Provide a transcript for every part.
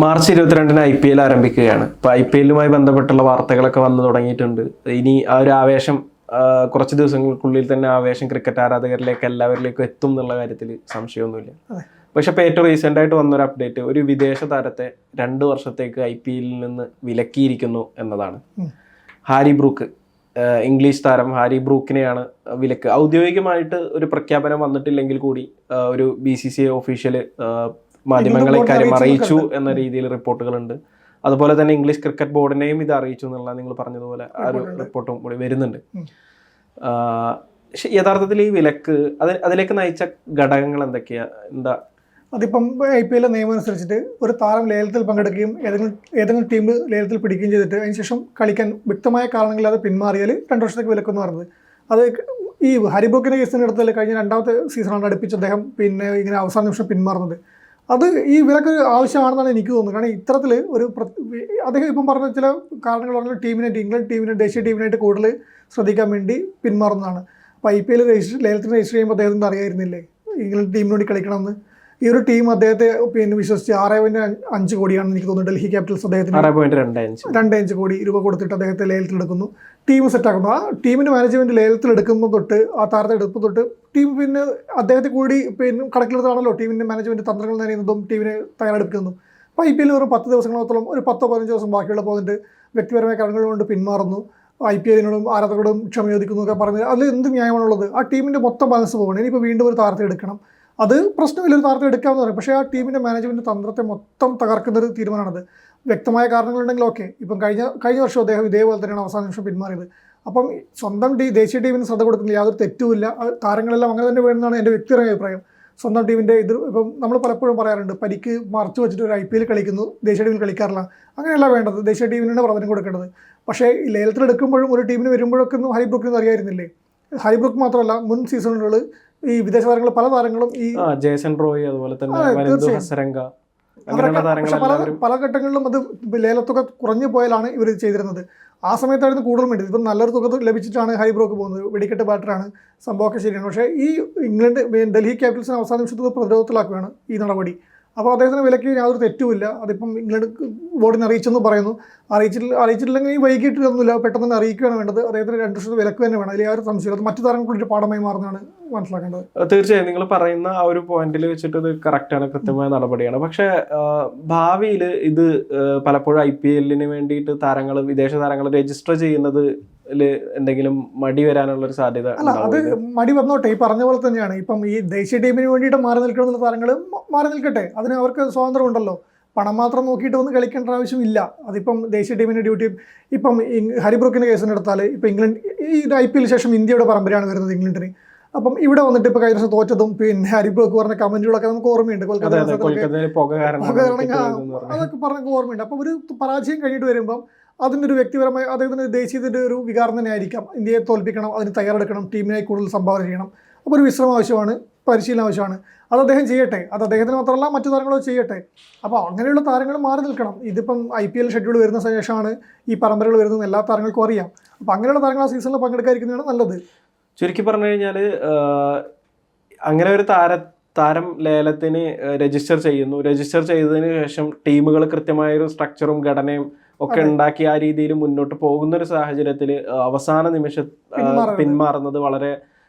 March 22-ന് IPL ആരംഭിക്കുകയാണ്. ഇപ്പോൾ IPL-ലുമായി ബന്ധപ്പെട്ടുള്ള വാർത്തകളൊക്കെ വന്നു തുടങ്ങിയിട്ടുണ്ട്. ഇനി ആ ഒരു ആവേശം കുറച്ച് ദിവസങ്ങൾക്കുള്ളിൽ തന്നെ ആവേശം ക്രിക്കറ്റ് ആരാധകരിലേക്ക് എല്ലാവരിലേക്കും എത്തും എന്നുള്ള കാര്യത്തിൽ സംശയമൊന്നുമില്ല. പക്ഷെ ഇപ്പോൾ ഏറ്റവും റീസെൻ്റ് ആയിട്ട് വന്നൊരു അപ്ഡേറ്റ്, ഒരു വിദേശ താരത്തെ 2 വർഷത്തേക്ക് IPL-ൽ നിന്ന് വിലക്കിയിരിക്കുന്നു എന്നതാണ്. ഹാരി ബ്രൂക്ക്, ഇംഗ്ലീഷ് താരം ഹാരി ബ്രൂക്കിനെയാണ് വിലക്ക്. ഔദ്യോഗികമായിട്ട് ഒരു പ്രഖ്യാപനം വന്നിട്ടില്ലെങ്കിൽ കൂടി ഒരു BCCI ഒഫീഷ്യൽ മാധ്യമങ്ങളെ ഇക്കാര്യം അറിയിച്ചു എന്ന രീതിയിൽ റിപ്പോർട്ടുകളുണ്ട്. അതുപോലെ തന്നെ ഇംഗ്ലീഷ് ക്രിക്കറ്റ് ബോർഡിനെയും ഇത് അറിയിച്ചു എന്നുള്ള നിങ്ങൾ പറഞ്ഞതുപോലെ ആ ഒരു റിപ്പോർട്ടും കൂടി വരുന്നുണ്ട്. യഥാർത്ഥത്തിൽ ഈ വിലക്ക് അതിലേക്ക് നയിച്ച ഘടകങ്ങൾ എന്തൊക്കെയാ? അതിപ്പം IPL നിയമം അനുസരിച്ചിട്ട് ഒരു താരം ലേലത്തിൽ പങ്കെടുക്കുകയും ഏതെങ്കിലും ടീം ലേലത്തിൽ പിടിക്കുകയും ചെയ്തിട്ട് അതിനുശേഷം കളിക്കാൻ വ്യക്തമായ കാരണങ്ങളില്ലാതെ പിന്മാറിയാൽ 2 വർഷത്തേക്ക് വിലക്കെന്ന് പറഞ്ഞത്. അത് ഈ ഹരിബ്രൂക്കിൻ്റെ കേസിൻ്റെ അടുത്തല്ല, കഴിഞ്ഞ 2ാമത്തെ സീസണാണ് അടുപ്പിച്ച് അദ്ദേഹം ഇങ്ങനെ അവസാന നിമിഷം പിന്മാറുന്നത്. അത് ഈ വിലക്ക് ആവശ്യമാണെന്നാണ് എനിക്ക് തോന്നുന്നത്. കാരണം ഇത്തരത്തിൽ ഒരു അദ്ദേഹം ഇപ്പം പറഞ്ഞ ചില കാരണങ്ങൾ പറഞ്ഞാൽ ഇംഗ്ലണ്ട് ദേശീയ ടീമിനായിട്ട് കൂടുതൽ ശ്രദ്ധിക്കാൻ വേണ്ടി പിന്മാറുന്നതാണ്. അപ്പോൾ IPL ലേലത്തിന് രജിസ്റ്റർ ചെയ്യുമ്പോൾ അദ്ദേഹത്തിന് അറിയായിരുന്നില്ലേ ഇംഗ്ലണ്ട് ടീമിന് വേണ്ടി കളിക്കണമെന്ന്? ഈ ഒരു ടീം അദ്ദേഹത്തെ വിശ്വസിച്ച് 6.5 കോടിയാണെന്ന് എനിക്ക് തോന്നുന്നു ഡൽഹി ക്യാപിറ്റൽസ് അദ്ദേഹത്തിന് 2.5 കോടി രൂപ കൊടുത്തിട്ട് അദ്ദേഹത്തെ ലേലത്തിലെടുക്കുന്നു, ടീം സെറ്റാക്കുന്നു. ആ ടീമിൻ്റെ മാനേജ്മെൻറ്റ് ലേലത്തിലെടുക്കുമ്പോൾ തൊട്ട് ആ താരത്തെ എടുക്കുമ്പോൾ തൊട്ട് ടീം അദ്ദേഹത്തെ കൂടി കണക്കിലെടുത്താണല്ലോ ടീമിൻ്റെ മാനേജ്മെൻറ്റ് തന്ത്രങ്ങൾ നനയുന്നതും ടീമിനെ തയ്യാറെടുക്കുന്നതും. അപ്പോൾ IPL ഒരു 10 ദിവസങ്ങളോളം ഒരു 10-15 ദിവസം ബാക്കിയുള്ള പോയിട്ട് വ്യക്തിപരമായ കാരണങ്ങൾ കൊണ്ട് പിന്മാറുന്നു, IPL-നോടും ആരാധകരോടും ക്ഷമ ചോദിക്കുന്നു എന്നൊക്കെ പറഞ്ഞ് അതിൽ എന്ത് ന്യായമാണുള്ളത്? ആ ടീമിൻ്റെ മൊത്തം ബാലൻസ് പോകണം. ഇനിയിപ്പോൾ വീണ്ടും ഒരു താരത്തെ എടുക്കണം, അത് പ്രശ്നമില്ല, ഒരു താരത്തെ എടുക്കാമെന്ന് പറയും. പക്ഷേ ആ ടീമിൻ്റെ മാനേജ്മെൻറ്റ് തന്ത്രത്തെ മൊത്തം തകർക്കുന്നൊരു തീരുമാനമാണത്. വ്യക്തമായ കാരണങ്ങളുണ്ടെങ്കിൽ ഓക്കെ. ഇപ്പം കഴിഞ്ഞ വർഷം അദ്ദേഹം ഇതേപോലെ തന്നെയാണ് അവസാന നിമിഷം പിന്മാറിയത്. അപ്പം സ്വന്തം ദേശീയ ടീമിന് ശ്രദ്ധ കൊടുക്കുന്നില്ല, യാതൊരു തെറ്റുമില്ല, താരങ്ങളെല്ലാം അങ്ങനെ തന്നെ വേണമെന്നാണ് എൻ്റെ വ്യക്തിപരമായ അഭിപ്രായം. സ്വന്തം ടീമിൻ്റെ ഇപ്പം നമ്മൾ പലപ്പോഴും പറയാറുണ്ട്, പരിക്ക് മറച്ചു വെച്ചിട്ട് ഒരു IPL കളിക്കുന്നു, ദേശീയ ടീമിൽ കളിക്കാറില്ല. അങ്ങനെയല്ല വേണ്ടത്, ദേശീയ ടീമിനാണ് പ്രാധാന്യം കൊടുക്കേണ്ടത്. പക്ഷേ ഈ ലേലത്തിലെടുക്കുമ്പോഴും ഒരു ടീമിന് വരുമ്പോഴൊക്കെ ഹാരി ബ്രൂക്കിന് അറിയായിരുന്നില്ലേ? ഹാരി ബ്രൂക്ക് മാത്രമല്ല, മുൻ സീസണുകളിൽ ഈ വിദേശ താരങ്ങൾ പല താരങ്ങളും ഈ ജേസൺ റോയ്, അതുപോലെ തന്നെ പല ഘട്ടങ്ങളിലും അത് ലേലത്തുക കുറഞ്ഞു പോയാലാണ് ഇവർ ചെയ്തിരുന്നത്. ആ സമയത്തായിരുന്നു കൂടുതലും വേണ്ടത്. ഇപ്പം നല്ലൊരു തുക ലഭിച്ചിട്ടാണ് ഹാരി ബ്രൂക്ക് പോകുന്നത്, വെടിക്കെട്ട് ബാറ്ററാണ്, സംഭവമൊക്കെ ശരിയാണ്. പക്ഷേ ഈ ഡൽഹി ക്യാപിറ്റൽസിന് അവസാന നിമിഷത്തിൽ പ്രതിരോധത്തിലാക്കുകയാണ് ഈ നടപടി. അപ്പോൾ അദ്ദേഹത്തിന് വിലക്ക് യാതൊരു തെറ്റുമില്ല. അതിപ്പം ഇംഗ്ലണ്ട് ബോർഡിനെ അറിയിച്ചെന്ന് പറയുന്നു. അറിയിച്ചിട്ടില്ലെങ്കിൽ ഈ വൈകിട്ടൊന്നുമില്ല, പെട്ടെന്ന് തന്നെ അറിയിക്കുകയാണ് വേണ്ടത്. അദ്ദേഹത്തിന് 2 വർഷത്തെ വിലക്ക് തന്നെ വേണം. അതിൽ യാതൊരു സംശയം, അത് മറ്റു താരങ്ങൾക്കൊരു പാഠമായി മാറുന്നതാണ് മനസ്സിലാക്കേണ്ടത്. തീർച്ചയായും നിങ്ങൾ പറയുന്ന ആ ഒരു പോയിന്റിൽ വെച്ചിട്ട് ഇത് കറക്റ്റാണ്, കൃത്യമായ നടപടിയാണ്. പക്ഷേ ഭാവിയിൽ ഇത് പലപ്പോഴും IPL-ന് വേണ്ടിയിട്ട് വിദേശ താരങ്ങൾ രജിസ്റ്റർ ചെയ്യുന്നത് എന്തെങ്കിലും മടി വരാനുള്ളൊരു സാധ്യത? അല്ല, അത് മടി വന്നോട്ടെ. ഈ പറഞ്ഞ പോലെ തന്നെയാണ്. ഇപ്പം ഈ ദേശീയ ടീമിന് വേണ്ടിയിട്ട് മാറി നിൽക്കണമെന്നുള്ള താരങ്ങൾ മാറി നിൽക്കട്ടെ, അതിന് അവർക്ക് സ്വാതന്ത്ര്യം ഉണ്ടല്ലോ. പണം മാത്രം നോക്കിയിട്ട് ഒന്നും കളിക്കേണ്ട ആവശ്യമില്ല. അതിപ്പം ദേശീയ ടീമിൻ്റെ ഡ്യൂട്ടി. ഇപ്പം ഹരിബ്രൂക്കിൻ്റെ കേസിന് എടുത്താൽ ഇപ്പം ഇംഗ്ലണ്ട് ഈ IPL ശേഷം ഇന്ത്യയുടെ പരമ്പരയാണ് വരുന്നത് ഇംഗ്ലണ്ടിന്. അപ്പം ഇവിടെ വന്നിട്ട് ഇപ്പോൾ കഴിഞ്ഞ ദിവസം തോറ്റതും ഹരിബ്രൂക്ക് പറഞ്ഞ കമൻറ്റുകളൊക്കെ നമുക്ക് ഓർമ്മയുണ്ട്. അതൊക്കെ പറഞ്ഞ ഓർമ്മയുണ്ട്. അപ്പം ഒരു പരാജയം കഴിഞ്ഞിട്ട് വരുമ്പം അതിൻ്റെ ഒരു വ്യക്തിപരമായ അദ്ദേഹത്തിൻ്റെ ദേശീയത്തിൻ്റെ ഒരു വികാരം തന്നെ ആയിരിക്കാം. ഇന്ത്യയെ തോൽപ്പിക്കണം, അതിന് തയ്യാറെടുക്കണം, ടീമിനായി കൂടുതൽ സംഭാവന ചെയ്യണം. അപ്പോൾ ഒരു വിശ്രമം ആവശ്യമാണ്, പരിശീലനം ആവശ്യമാണ്. അത് അദ്ദേഹം ചെയ്യട്ടെ, അത് അദ്ദേഹത്തിന് മാത്രമല്ല മറ്റു താരങ്ങളോ ചെയ്യട്ടെ. അപ്പോൾ അങ്ങനെയുള്ള താരങ്ങൾ മാറി നിൽക്കണം. ഇതിപ്പം IPL ഷെഡ്യൂൾ വരുന്ന ശേഷമാണ് ഈ പരമ്പരകൾ വരുന്നത്, എല്ലാ താരങ്ങൾക്കും അറിയാം. അപ്പോൾ അങ്ങനെയുള്ള താരങ്ങൾ ആ സീസണിൽ പങ്കെടുക്കാതിരിക്കുന്നതാണ് നല്ലത്. ചുരുക്കി പറഞ്ഞു കഴിഞ്ഞാൽ അങ്ങനെ ഒരു താരം ലേലത്തിന് രജിസ്റ്റർ ചെയ്തതിന് ശേഷം ടീമുകൾ കൃത്യമായൊരു സ്ട്രക്ചറും ഘടനയും ഒക്കെ ഉണ്ടാക്കി ആ രീതിയിൽ മുന്നോട്ട് പോകുന്ന ഒരു സാഹചര്യത്തിൽ അവസാന നിമിഷം പിന്മാറുന്നത് വളരെ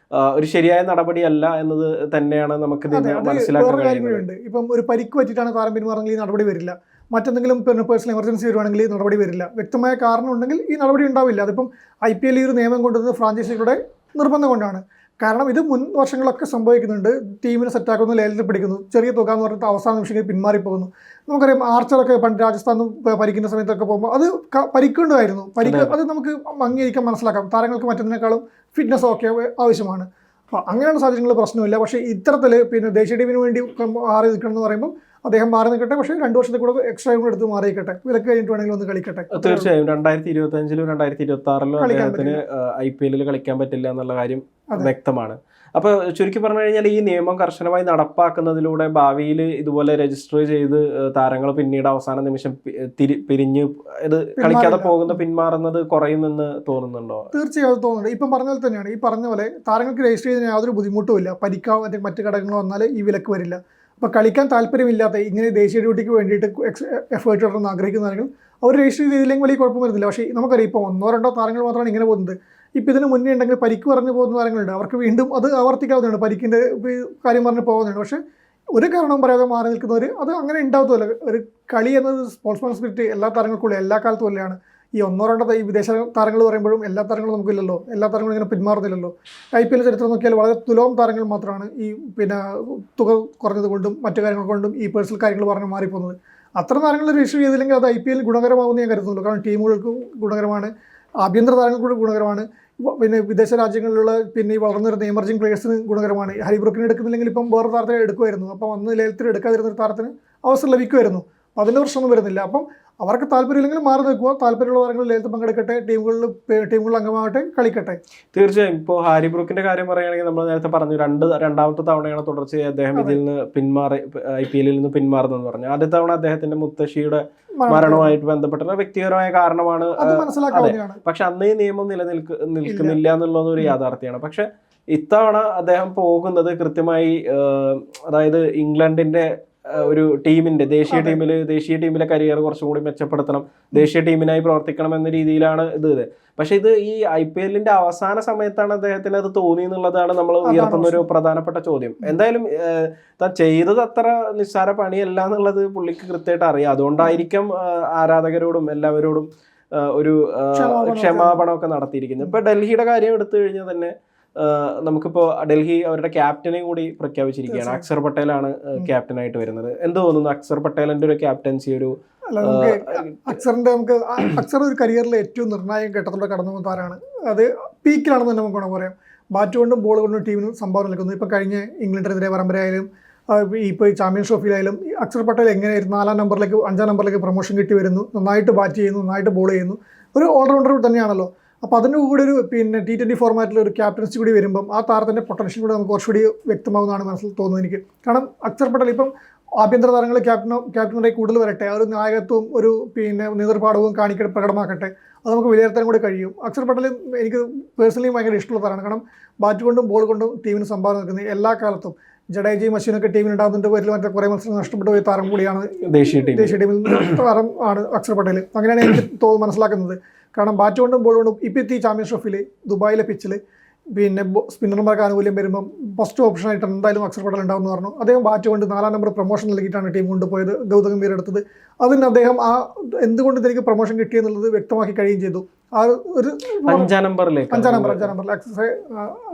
ഒരു ശരിയായ നടപടിയല്ല എന്നത് തന്നെയാണ് നമുക്ക് മനസ്സിലാക്കാൻ കഴിയുന്നത്. ഇപ്പം ഒരു പരിക്ക് പറ്റിയിട്ടാണ് താരം പിന്മാറുന്നെങ്കിൽ ഈ നടപടി വരില്ല. മറ്റെന്തെങ്കിലും പേഴ്സണൽ എമർജൻസി വരുവാണെങ്കിൽ ഈ നടപടി വരില്ല. വ്യക്തമായ കാരണം ഉണ്ടെങ്കിൽ ഈ നടപടി ഉണ്ടാവില്ല. അതിപ്പം IPL ഈ ഒരു നിയമം കൊണ്ടുവന്നത് ഫ്രാഞ്ചൈസികളുടെ നിർബന്ധം കൊണ്ടാണ്. കാരണം ഇത് മുൻ വർഷങ്ങളൊക്കെ സംഭവിക്കുന്നുണ്ട്. ടീമിനെ സെറ്റാക്കുന്നു, ലേലത്തിൽ പിടിക്കുന്നു, ചെറിയ തുക എന്ന് പറഞ്ഞിട്ട് അവസാന നിമിഷം പിന്മാറിപ്പോകുന്നു. നമുക്കറിയാം, ആർച്ചറൊക്കെ പണ്ട് രാജസ്ഥാനിൽ പരിക്കുന്ന സമയത്തൊക്കെ പോകുമ്പോൾ അത് പരിക്കേണ്ടതായിരുന്നു. അത് നമുക്ക് അംഗീകരിക്കാൻ മനസ്സിലാക്കാം. താരങ്ങൾക്ക് മറ്റൊന്നിനേക്കാളും ഫിറ്റ്നസ് ഒക്കെ ആവശ്യമാണ്. അപ്പോൾ അങ്ങനെയുള്ള സാഹചര്യങ്ങൾ പ്രശ്നമില്ല. പക്ഷേ ഇത്തരത്തിൽ ദേശീയ ടീമിന് വേണ്ടി മാറി നിൽക്കണം എന്ന് പറയുമ്പോൾ അദ്ദേഹം മാറി നിൽക്കട്ടെ. പക്ഷേ 2 വർഷത്തെ കൂടെ എക്സ്ട്രാ കൂടെ എടുത്ത് മാറിയിക്കട്ടെ, വിലക്ക് കഴിഞ്ഞിട്ട് വേണമെങ്കിൽ ഒന്ന് കളിക്കട്ടെ. തീർച്ചയായും 2025-ലും 2026-ലും അദ്ദേഹത്തിന് IPL-ൽ കളിക്കാൻ പറ്റില്ല എന്നുള്ള കാര്യം വ്യക്തമാണ്. അപ്പോൾ ചുരുക്കി പറഞ്ഞു കഴിഞ്ഞാൽ ഈ നിയമം കർശനമായി നടപ്പാക്കുന്നതിലൂടെ ഭാവിയിൽ ഇതുപോലെ രജിസ്റ്റർ ചെയ്ത് താരങ്ങൾ പിന്നീട് അവസാന നിമിഷം പിരിഞ്ഞ് ഇത് കളിക്കാതെ പിന്മാറുന്നത് കുറയുമെന്ന് തോന്നുന്നുണ്ടോ? തീർച്ചയായും അത് തോന്നുന്നുണ്ട്. ഇപ്പം പറഞ്ഞ പോലെ തന്നെയാണ്. ഈ പറഞ്ഞ പോലെ താരങ്ങൾക്ക് രജിസ്റ്റർ ചെയ്തതിന് യാതൊരു ബുദ്ധിമുട്ടുമില്ല. പരിക്കോ മറ്റു ഘടകങ്ങളോ വന്നാൽ ഈ വിലക്ക് വരില്ല. അപ്പോൾ കളിക്കാൻ താല്പര്യമില്ലാത്ത ഇങ്ങനെ ദേശീയ ഡ്യൂട്ടിക്ക് വേണ്ടിയിട്ട് എഫേർട്ട് ഇടണമെന്ന് ആഗ്രഹിക്കുന്നതാണെങ്കിൽ അവർ രജിസ്റ്റർ ചെയ്തില്ലെങ്കിൽ വലിയ കുഴപ്പം വരുന്നില്ല. പക്ഷേ നമുക്കറിയാം ഇപ്പോൾ 1-2 താരങ്ങൾ മാത്രമാണ് ഇങ്ങനെ പോകുന്നത്. ഇപ്പോൾ ഇതിന് മുന്നേ ഉണ്ടെങ്കിൽ പരിക്ക് പറഞ്ഞു പോകുന്ന താരങ്ങളുണ്ട്, അവർക്ക് വീണ്ടും അത് ആവർത്തിക്കാവുന്നതാണ്, പരിക്കിൻ്റെ കാര്യം പറഞ്ഞ് പോകുന്നതാണ്. പക്ഷേ ഒരു കാരണവും പറയാതെ മാറി നിൽക്കുന്നവർ അത് അങ്ങനെ ഉണ്ടാവത്തുമല്ല. ഒരു കളി എന്നത് സ്പോർട്സ്മാൻ സ്പിരിറ്റ് എല്ലാ താരങ്ങൾക്കുള്ള എല്ലാ കാലത്തും അല്ലെയാണ്. ഈ 1-2 ഈ വിദേശ താരങ്ങൾ പറയുമ്പോഴും എല്ലാ താരങ്ങളും നമുക്കില്ലല്ലോ, എല്ലാ താരങ്ങളും ഇങ്ങനെ പിന്മാറുന്നില്ലല്ലോ. IPL ചരിത്രം നോക്കിയാൽ വളരെ തുലോം താരങ്ങൾ മാത്രമാണ് ഈ തുക കുറഞ്ഞത് കൊണ്ടും മറ്റു കാര്യങ്ങൾ കൊണ്ടും ഈ പേഴ്സണൽ കാര്യങ്ങൾ പറഞ്ഞ് മാറിപ്പോകുന്നത്. അത്തരം താരങ്ങൾ രജിസ്റ്റർ ചെയ്തില്ലെങ്കിൽ അത് IPL ഗുണകരമാകുമെന്ന് ഞാൻ കരുതുന്നുള്ളൂ. കാരണം ടീമുകൾക്കും ഗുണകരമാണ്, ആഭ്യന്തര താരങ്ങൾക്ക് ഗുണകരമാണ്, വിദേശ രാജ്യങ്ങളിലുള്ള ഈ വളർന്നു വരുന്ന എമർജിംഗ് പ്ലേയേഴ്സിന് ഗുണകരമാണ്. ഹരിബ്രൂക്കിനെ എടുക്കുന്നില്ലെങ്കിൽ ഇപ്പം വേറെ താരത്തിനെ എടുക്കുമായിരുന്നു. അപ്പം അന്ന് ലേലത്തിൽ എടുക്കാതിരുന്ന ഒരു താരത്തിന് അവസരം ലഭിക്കുമായിരുന്നു. അപ്പോൾ അതിൻ്റെ പ്രശ്നമൊന്നും വരുന്നില്ല. അപ്പം അവർക്ക് താല്പര്യമില്ലെങ്കിൽ മാറി നിൽക്കുക, താല്പര്യമുള്ള താരങ്ങൾ ലേലത്തിൽ പങ്കെടുക്കട്ടെ, ടീമുകളിൽ അംഗമാകട്ടെ, കളിക്കട്ടെ. തീർച്ചയായും. ഇപ്പോൾ ഹാരിബ്രൂക്കിന്റെ കാര്യം പറയുകയാണെങ്കിൽ നമ്മൾ നേരത്തെ പറഞ്ഞു രണ്ടാമത്തെ തവണയാണ് തുടർച്ചയായി അദ്ദേഹം ഇതിൽ നിന്ന് IPL നിന്ന് പിന്മാറുന്നതെന്ന് പറഞ്ഞു. ആദ്യ തവണ അദ്ദേഹത്തിന്റെ മുത്തശ്ശിയുടെ മരണവുമായിട്ട് ബന്ധപ്പെട്ട വ്യക്തിപരമായ കാരണമാണ്. പക്ഷെ അന്ന് ഈ നിയമം നിൽക്കുന്നില്ല എന്നുള്ളത് ഒരു യാഥാർത്ഥ്യമാണ്. പക്ഷെ ഇത്തവണ അദ്ദേഹം പോകുന്നത് കൃത്യമായി, അതായത് ഇംഗ്ലണ്ടിന്റെ ഒരു ടീമിന്റെ ദേശീയ ടീമിലെ കരിയർ കുറച്ചും കൂടി മെച്ചപ്പെടുത്തണം, ദേശീയ ടീമിനായി പ്രവർത്തിക്കണം എന്ന രീതിയിലാണ് ഇത്. പക്ഷെ ഇത് ഈ IPL-ന്റെ അവസാന സമയത്താണ് അദ്ദേഹത്തിന് അത് തോന്നി എന്നുള്ളതാണ് നമ്മൾ ഉയർത്തുന്ന ഒരു പ്രധാനപ്പെട്ട ചോദ്യം. എന്തായാലും താൻ ചെയ്തത് അത്ര നിസ്സാര പണിയല്ല എന്നുള്ളത് പുള്ളിക്ക് കൃത്യമായിട്ട് അറിയാം. അതുകൊണ്ടായിരിക്കും ആരാധകരോടും എല്ലാവരോടും ഒരു ക്ഷമാപണമൊക്കെ നടത്തിയിരിക്കുന്നത്. ഇപ്പൊ ഡൽഹിയുടെ കാര്യം എടുത്തു കഴിഞ്ഞാൽ തന്നെ നമുക്കിപ്പോ ഡൽഹി അവരുടെ ക്യാപ്റ്റനെ കൂടി പ്രഖ്യാപിച്ചിരിക്കുകയാണ്. അക്സർ പട്ടേലാണ് ക്യാപ്റ്റനായിട്ട് വരുന്നത്. എന്ത് തോന്നുന്നു അക്സർ പട്ടേലിന്റെ ഒരു ക്യാപ്റ്റൻസി? അക്സർ ഒരു കരിയറിലെ ഏറ്റവും നിർണായക ഘട്ടത്തിലൂടെ കടന്നു പോകുന്ന താരമാണ്. അത് പീക്കിലാണെന്ന് തന്നെ നമുക്ക് പറയാം. ബാറ്റ് കൊണ്ടും ബോൾ കൊണ്ടും ടീമിന് സംഭാവന നൽകുന്നു. ഇപ്പൊ കഴിഞ്ഞ ഇംഗ്ലണ്ടിനെതിരെ പരമ്പരയായാലും ഇപ്പോൾ ചാമ്പ്യൻസ് ട്രോഫിയിലായാലും അക്സർ പട്ടേൽ എങ്ങനെയായിരുന്നു 4-ാം നമ്പറിലേക്ക് 5-ാം നമ്പറിലേക്ക് പ്രൊമോഷൻ കിട്ടി വരുന്നു, നന്നായിട്ട് ബാറ്റ് ചെയ്യുന്നു, നന്നായിട്ട് ബോൾ ചെയ്യുന്നു, ഒരു ഓൾറൗണ്ടർ തന്നെയാണല്ലോ. അപ്പോൾ അതിൻ്റെ കൂടെ ഒരു T20 ഫോർമാറ്റിൽ ഒരു ക്യാപ്റ്റൻസി കൂടി വരുമ്പം ആ താരത്തിൻ്റെ പൊട്ടൻഷ്യൽ കൂടി നമുക്ക് കുറച്ചുകൂടി വ്യക്തമാവുന്നതാണ് മനസ്സിൽ തോന്നുന്നത് എനിക്ക്. കാരണം അക്സർ പട്ടേൽ ഇപ്പം ആഭ്യന്തര താരങ്ങൾ ക്യാപ്റ്റനായി കൂടുതൽ വരട്ടെ, ആ ഒരു നായകത്വവും ഒരു നേതൃപാടവും പ്രകടമാക്കട്ടെ, അത് നമുക്ക് വിലയിരുത്താൻ കൂടി കഴിയും. അക്സർ പട്ടേൽ എനിക്ക് പേഴ്സണലി ഭയങ്കര ഇഷ്ടമുള്ള താരമാണ്. കാരണം ബാറ്റ് കൊണ്ടും ബോൾ കൊണ്ടും ടീമിന് സംഭാവന നൽകുന്നത് എല്ലാ കാലത്തും. ജഡേജയും അശ്വിനൊക്കെ ടീമിൽ ഉണ്ടാകുന്നതിൻ്റെ പേരിൽ മറ്റേ കുറേ മത്സരം നഷ്ടപ്പെട്ടു പോയ താരം കൂടിയാണ് ദേശീയ ടീമിൽ താരം ആണ് അക്സർ പട്ടേൽ. അങ്ങനെയാണ് എനിക്ക് മനസ്സിലാക്കുന്നത്. കാരണം ബാറ്റ് കൊണ്ടും ബോൾ കൊണ്ടും ഇപ്പോഴത്തെ ഈ ചാമ്പ്യൻസ് ട്രോഫിയിൽ ദുബായിലെ പിച്ചിൽ സ്പിന്നർമാർക്ക് ആനുകൂല്യം വരുമ്പം ഫസ്റ്റ് ഓപ്ഷനായിട്ട് എന്തായാലും അക്സർ പട്ടേൽ ഉണ്ടാവുമെന്ന് പറഞ്ഞു. അദ്ദേഹം ബാറ്റ് കൊണ്ട് 4-ാം നമ്പർ പ്രൊമോഷൻ നൽകിയിട്ടാണ് ടീം കൊണ്ടുപോയത്, ഗൗതം ഗംഭീർ എടുത്തത്. അതിന് അദ്ദേഹം എന്തുകൊണ്ട് എനിക്ക് പ്രൊമോഷൻ കിട്ടിയെന്നുള്ളത് വ്യക്തമാക്കി കഴിയുകയും ചെയ്തു. ആ ഒരു 5-ാം നമ്പറിൽ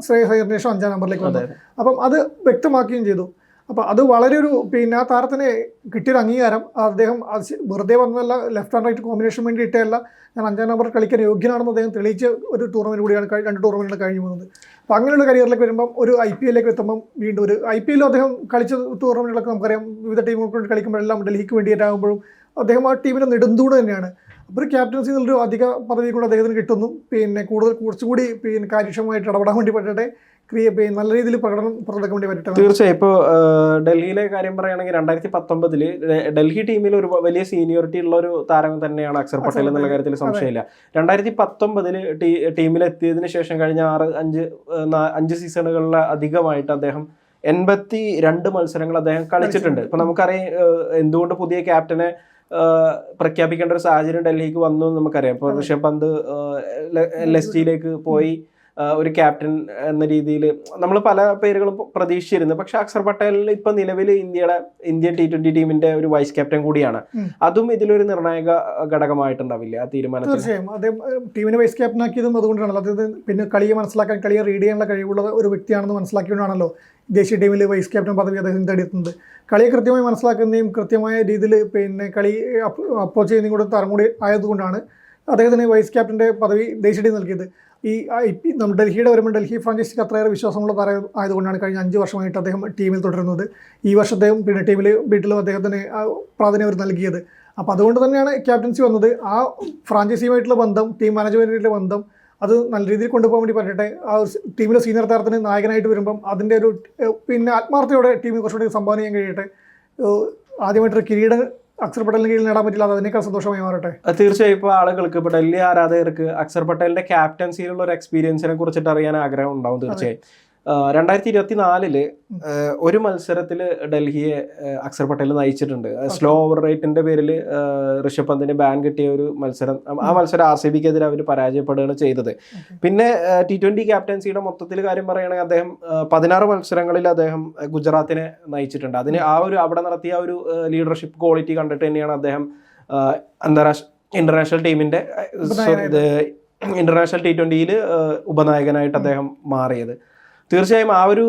ശ്രേയസ് അയ്യറിന് ശേഷം 5-ാം നമ്പറിലേക്ക് വന്നു. അപ്പം അത് വ്യക്തമാക്കുകയും ചെയ്തു. അപ്പോൾ അത് വളരെ ഒരു ആ താരത്തിന് കിട്ടിയൊരു അംഗീകാരം. അദ്ദേഹം വെറുതെ വന്നതല്ല, ലെഫ്റ്റ് ആൻഡ് റൈറ്റ് കോമ്പിനേഷൻ വേണ്ടി ഇട്ടതല്ല, ഞാൻ 5-ാം നമ്പർ കളിക്കാൻ യോഗ്യനാണെന്ന് അദ്ദേഹം തെളിയിച്ച ഒരു ടൂർണമെൻറ്റ് കൂടിയാണ് 2 ടൂർണമെൻറ്റുകൾ കഴിഞ്ഞു പോകുന്നത്. അപ്പോൾ അങ്ങനെയുള്ള കരിയറിലേക്ക് വരുമ്പം ഒരു IPL-ലേക്ക് എത്തുമ്പം വീണ്ടും ഒരു IPL അദ്ദേഹം കളിച്ച ടൂർണമെൻറ്റുകളൊക്കെ നമുക്കറിയാം. വിവിധ ടീമുകൾക്ക് വേണ്ടി കളിക്കുമ്പോഴെല്ലാം ഡൽഹിക്ക് വേണ്ടിയിട്ടാകുമ്പോഴും അദ്ദേഹം ആ ടീമിൻ്റെ നെടുന്തൂണ് തന്നെയാണ്. അപ്പോൾ ഒരു ക്യാപ്റ്റൻസി എന്നുള്ളൊരു അധിക പദവി കൂടെ അദ്ദേഹത്തിന് കിട്ടുന്നു. കുറച്ചുകൂടി കാര്യക്ഷമമായിട്ട് ഇടപെടാൻ വേണ്ടി പറ്റട്ടെ, നല്ല രീതിയിൽ പ്രകടനം വേണ്ടി പറ്റട്ടെ. തീർച്ചയായും. ഇപ്പോൾ ഡൽഹിയിലെ കാര്യം പറയുകയാണെങ്കിൽ 2019 ഡൽഹി ടീമിൽ ഒരു വലിയ സീനിയോറിറ്റി ഉള്ള ഒരു താരം തന്നെയാണ് അക്സർ പട്ടേൽ എന്നുള്ള കാര്യത്തിൽ സംശയമില്ല. 2019 ടീമിലെത്തിയതിനു ശേഷം കഴിഞ്ഞ 5 സീസണുകളിൽ അധികമായിട്ട് അദ്ദേഹം 82 മത്സരങ്ങൾ അദ്ദേഹം കളിച്ചിട്ടുണ്ട്. ഇപ്പൊ നമുക്കറിയാം എന്തുകൊണ്ട് പുതിയ ക്യാപ്റ്റനെ പ്രഖ്യാപിക്കേണ്ട ഒരു സാഹചര്യം ഡൽഹിക്ക് വന്നു എന്ന് നമുക്കറിയാം. ഇപ്പോൾ ഋഷഭ് പന്ത് LSG-യിലേക്ക് പോയി ഒരു ക്യാപ്റ്റൻ എന്ന രീതിയിൽ നമ്മൾ പല പേരുകളും പ്രതീക്ഷിച്ചിരുന്നു. പക്ഷെ അക്സർ പട്ടേൽ ഇപ്പൊ നിലവിൽ ഇന്ത്യൻ T20 ടീമിന്റെ ഒരു വൈസ് ക്യാപ്റ്റൻ കൂടിയാണ്. അതും ഇതിലൊരു നിർണായക ഘടകമായിട്ടുണ്ടാവില്ല ആ തീരുമാനത്തിൽ? തീർച്ചയായും. അദ്ദേഹം ടീമിനെ വൈസ് ക്യാപ്റ്റൻ ആക്കിയതും അതുകൊണ്ടാണല്ലോ. അതായത് പിന്നെ കളിയെ മനസ്സിലാക്കാൻ, കളിയെ റീഡ് ചെയ്യാനുള്ള കഴിവുള്ള ഒരു വ്യക്തിയാണെന്ന് മനസ്സിലാക്കിക്കൊണ്ടാണല്ലോ ദേശീയ ടീമിൽ വൈസ് ക്യാപ്റ്റൻ പദവി അദ്ദേഹം തേടിയെത്തുന്നത്. കളിയെ കൃത്യമായി മനസ്സിലാക്കുന്നതും കൃത്യമായ രീതിയിൽ കളി അപ്രോച്ച് ചെയ്യുന്നതും കൂടെ തരം കൂടി ആയതുകൊണ്ടാണ് അദ്ദേഹത്തിന് വൈസ് ക്യാപ്റ്റൻ്റെ പദവി ദേശീയ ടീം നൽകിയത്. നമ്മൾ ഡൽഹിയുടെ വരുമ്പോൾ ഡൽഹി ഫ്രാഞ്ചൈസിക്ക് അത്രയേറെ വിശ്വാസമുള്ള താരം ആയതുകൊണ്ടാണ് കഴിഞ്ഞ 5 വർഷമായിട്ട് അദ്ദേഹം ടീമിൽ തുടരുന്നത്. ഈ വർഷത്തെയും വീട്ടിലും അദ്ദേഹത്തിന് പ്രാധാന്യം അവർ നൽകിയത്. അപ്പോൾ അതുകൊണ്ട് തന്നെയാണ് ക്യാപ്റ്റൻസി വന്നത്. ആ ഫ്രാഞ്ചൈസിയുമായിട്ടുള്ള ബന്ധം, ടീം മാനേജ്മെൻറ്റിൻ്റെ ബന്ധം, അത് നല്ല രീതിയിൽ കൊണ്ടുപോകാൻ വേണ്ടി പറ്റട്ടെ. ആ ടീമിലെ സീനിയർ താരത്തിന് നായകനായിട്ട് വരുമ്പം അതിൻ്റെ ഒരു ആത്മാർത്ഥയോടെ ടീമിന് കുറച്ചുകൂടി സംഭാവന ചെയ്യാൻ കഴിയട്ടെ. ആദ്യമായിട്ടൊരു കിരീടം അക്സർ പട്ടേലിന് കീഴിൽ നേടാൻ പറ്റില്ല, അതിനേക്കാൾ സന്തോഷമായി മാറട്ടെ. തീർച്ചയായും. ഇപ്പോൾ ആളുകൾക്ക്, ഇപ്പോൾ ഡൽഹി ആരാധകർക്ക് അക്സർ പട്ടേലിന്റെ ക്യാപ്റ്റൻസിയിലുള്ള ഒരു എക്സ്പീരിയൻസിനെ കുറിച്ചിട്ട് അറിയാൻ ആഗ്രഹം ഉണ്ടാവും തീർച്ചയായും. 2024 ഒരു മത്സരത്തിൽ ഡൽഹിയെ അക്സർ പട്ടേൽ നയിച്ചിട്ടുണ്ട്. സ്ലോ ഓവർ റേറ്റിന്റെ പേരിൽ ഋഷഭ് പന്തിന് ബാൻ കിട്ടിയ ഒരു മത്സരം. ആ മത്സരം RCBക്കെതിരെ അവർ പരാജയപ്പെടുകയാണ് ചെയ്തത്. പിന്നെ T20 ക്യാപ്റ്റൻസിയുടെ മൊത്തത്തിൽ കാര്യം പറയുകയാണെങ്കിൽ അദ്ദേഹം 16 മത്സരങ്ങളിൽ അദ്ദേഹം ഗുജറാത്തിനെ നയിച്ചിട്ടുണ്ട്. അതിന് അവിടെ നടത്തിയ ഒരു ലീഡർഷിപ്പ് ക്വാളിറ്റി കണ്ടിട്ട് തന്നെയാണ് അദ്ദേഹം ഇന്റർനാഷണൽ ടീമിന്റെ ഇന്റർനാഷണൽ T20 ഉപനായകനായിട്ട് അദ്ദേഹം മാറിയത്. തീർച്ചയായും ആ ഒരു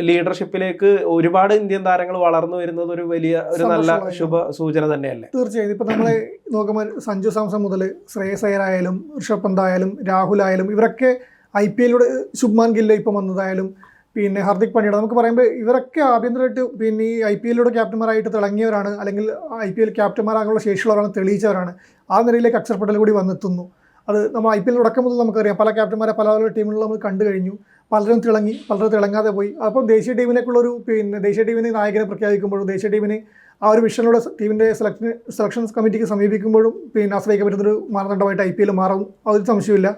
ലീഡർഷിപ്പിലേക്ക് ഒരുപാട് ഇന്ത്യൻ താരങ്ങൾ വളർന്നു വരുന്നത് ഒരു നല്ല ശുഭ സൂചന തന്നെയല്ലേ? തീർച്ചയായും. ഇപ്പൊ നമ്മളെ നോക്കുമ്പോൾ സഞ്ജു സാംസൺ മുതൽ ശ്രേയസ് അയ്യർ ആയാലും ഋഷഭ് പന്ത് ആയാലും രാഹുൽ ആയാലും ഇവരൊക്കെ IPL ശുഭ്മാൻ ഗില്ല് ഇപ്പം വന്നതായാലും പിന്നെ ഹാർദിക് പാണ്ഡ്യ നമുക്ക് പറയുമ്പോൾ ഇവരൊക്കെ ആഭ്യന്തരമായിട്ട് പിന്നെ ഈ IPL ക്യാപ്റ്റന്മാരായിട്ട് തിളങ്ങിയവരാണ്, അല്ലെങ്കിൽ IPL ക്യാപ്റ്റന്മാരാകാനുള്ള ശേഷിയുള്ളവരാണ്, തെളിയിച്ചവരാണ്. ആ നിലയിലേക്ക് അക്സർ പട്ടേൽ കൂടി വന്നെത്തുന്നു. അത് നമ്മൾ IPL തുടക്കം മുതൽ നമുക്കറിയാം. പല ക്യാപ്റ്റന്മാരെ പല ടീമുകളിൽ നമ്മൾ കണ്ടു കഴിഞ്ഞു. പലരും തിളങ്ങി, പലരും തിളങ്ങാതെ പോയി. അപ്പം ദേശീയ ടീമിലേക്കുള്ളൊരു ദേശീയ ടീമിന് നായകനെ പ്രഖ്യാപിക്കുമ്പോഴും ദേശീയ ടീമിന് ആ ഒരു വിഷനിലൂടെ ടീമിൻ്റെ സെലക്ഷൻസ് കമ്മിറ്റിക്ക് സമീപിക്കുമ്പോഴും ആശ്രയിക്കാൻ പറ്റുന്നൊരു മാനദണ്ഡമായിട്ട് IPL മാറും. അതൊരു സംശയമില്ല.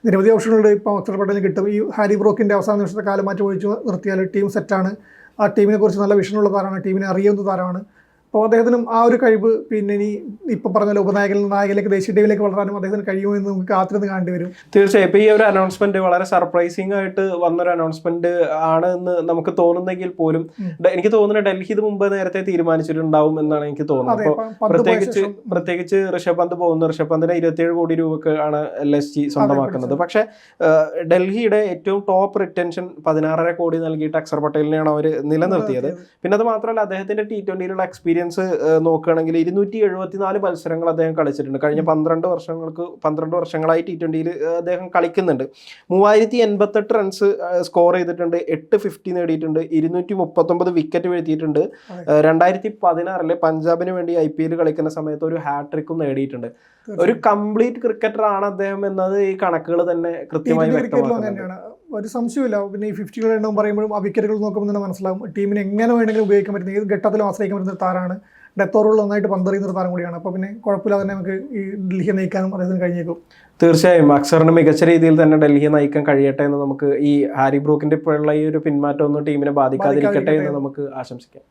നിരവധി ഓപ്ഷനുകളുണ്ട്. ഇപ്പോൾ അക്സർ പട്ടേലിന് കിട്ടും. ഈ ഹാരി ബ്രോക്കിൻ്റെ അവസാന നിമിഷത്തെ കാലമാറ്റം ഒഴിച്ച് നിർത്തിയാൽ ടീം സെറ്റാണ്. ആ ടീമിനെ കുറിച്ച് നല്ല വിഷനുള്ള താരമാണ്, ടീമിനെ അറിയുന്ന താരമാണ്. അപ്പോൾ അദ്ദേഹത്തിനും ആ ഒരു കഴിവ് ഇനി ഇപ്പോൾ പറഞ്ഞ ഉപനായകനിൽ നിന്ന് നായകനിലേക്ക് ദേശീയ ടീമിലേക്ക് വളരാനും അദ്ദേഹത്തിന് കഴിയുമെന്ന് നമുക്ക് കാത്തിരുന്ന് കാണേണ്ടി വരും. തീർച്ചയായും. ഇപ്പോൾ ഈ ഒരു അനൗൺസ്മെന്റ് വളരെ സർപ്രൈസിംഗ് ആയിട്ട് വന്നൊരു അനൗൺസ്മെന്റ് ആണ് എന്ന് നമുക്ക് തോന്നുന്നെങ്കിൽ പോലും എനിക്ക് തോന്നുന്നത് ഡൽഹി ഇത് മുമ്പ് നേരത്തെ തീരുമാനിച്ചിട്ടുണ്ടാവും എന്നാണ് എനിക്ക് തോന്നുന്നത്. അപ്പോൾ പ്രത്യേകിച്ച് ഋഷഭ് പന്ത് പോകുന്നു. ഋഷഭ് പന്തിന് 27 കോടി രൂപക്ക് ആണ് LSG സ്വന്തമാക്കുന്നത്. പക്ഷേ ഡൽഹിയുടെ ഏറ്റവും ടോപ്പ് റിറ്റൻഷൻ 16.5 കോടി നൽകിയിട്ട് അക്സർ പട്ടേലിനെയാണ് അവർ നിലനിർത്തിയത്. പിന്നെ അത് മാത്രമല്ല അദ്ദേഹത്തിന്റെ T20 എക്സ്പീരിയൻസ് നോക്കുകയാണെങ്കിൽ 274 മത്സരങ്ങൾ അദ്ദേഹം കളിച്ചിട്ടുണ്ട്. കഴിഞ്ഞ 12 വർഷങ്ങളായി T20 അദ്ദേഹം കളിക്കുന്നുണ്ട്. 3088 റൺസ് സ്കോർ ചെയ്തിട്ടുണ്ട്, 8 50 നേടിയിട്ടുണ്ട്, 239 വിക്കറ്റ് വീഴ്ത്തിയിട്ടുണ്ട്. 2016 പഞ്ചാബിന് വേണ്ടി IPL കളിക്കുന്ന സമയത്ത് ഒരു ഹാട്രിക്കും നേടിയിട്ടുണ്ട്. ഒരു കംപ്ലീറ്റ് ക്രിക്കറ്റർ ആണ് അദ്ദേഹം എന്നത് ഈ കണക്കുകൾ തന്നെ കൃത്യമായി വ്യക്തമാക്കുന്നുണ്ട്. ഒരു സംശയമില്ല. പിന്നെ ഈ 50കളുടെ എണ്ണം പറയുമ്പോഴും ആ വിക്കറ്റുകൾ നോക്കുമ്പോൾ തന്നെ മനസ്സിലാവും ടീമിന് എങ്ങനെ വേണമെങ്കിലും ഉപയോഗിക്കാൻ പറ്റുന്ന, ഏത് ഘട്ടത്തിലും ആശ്രയിക്കാൻ പറ്റുന്ന താരമാണ്. ഡെത്ത് ഓവറുകൾ നന്നായിട്ട് പന്തെറിയുന്ന ഒരു താരം കൂടിയാണ്. അപ്പോൾ പിന്നെ കുഴപ്പമില്ലാതെ തന്നെ നമുക്ക് ഈ ഡൽഹിയെ നയിക്കാനും അദ്ദേഹത്തിന് കഴിഞ്ഞേക്കും. തീർച്ചയായും അക്സറിന് മികച്ച രീതിയിൽ തന്നെ ഡൽഹിയെ നയിക്കാൻ കഴിയട്ടെ എന്ന് നമുക്ക് ഈ ഹാരി ബ്രൂക്കിന്റെ ഇപ്പോഴുള്ള ഈ ഒരു പിന്മാറ്റം ഒന്നും ടീമിനെ ബാധിക്കാതിരിക്കട്ടെ എന്ന് നമുക്ക് ആശംസിക്കാം.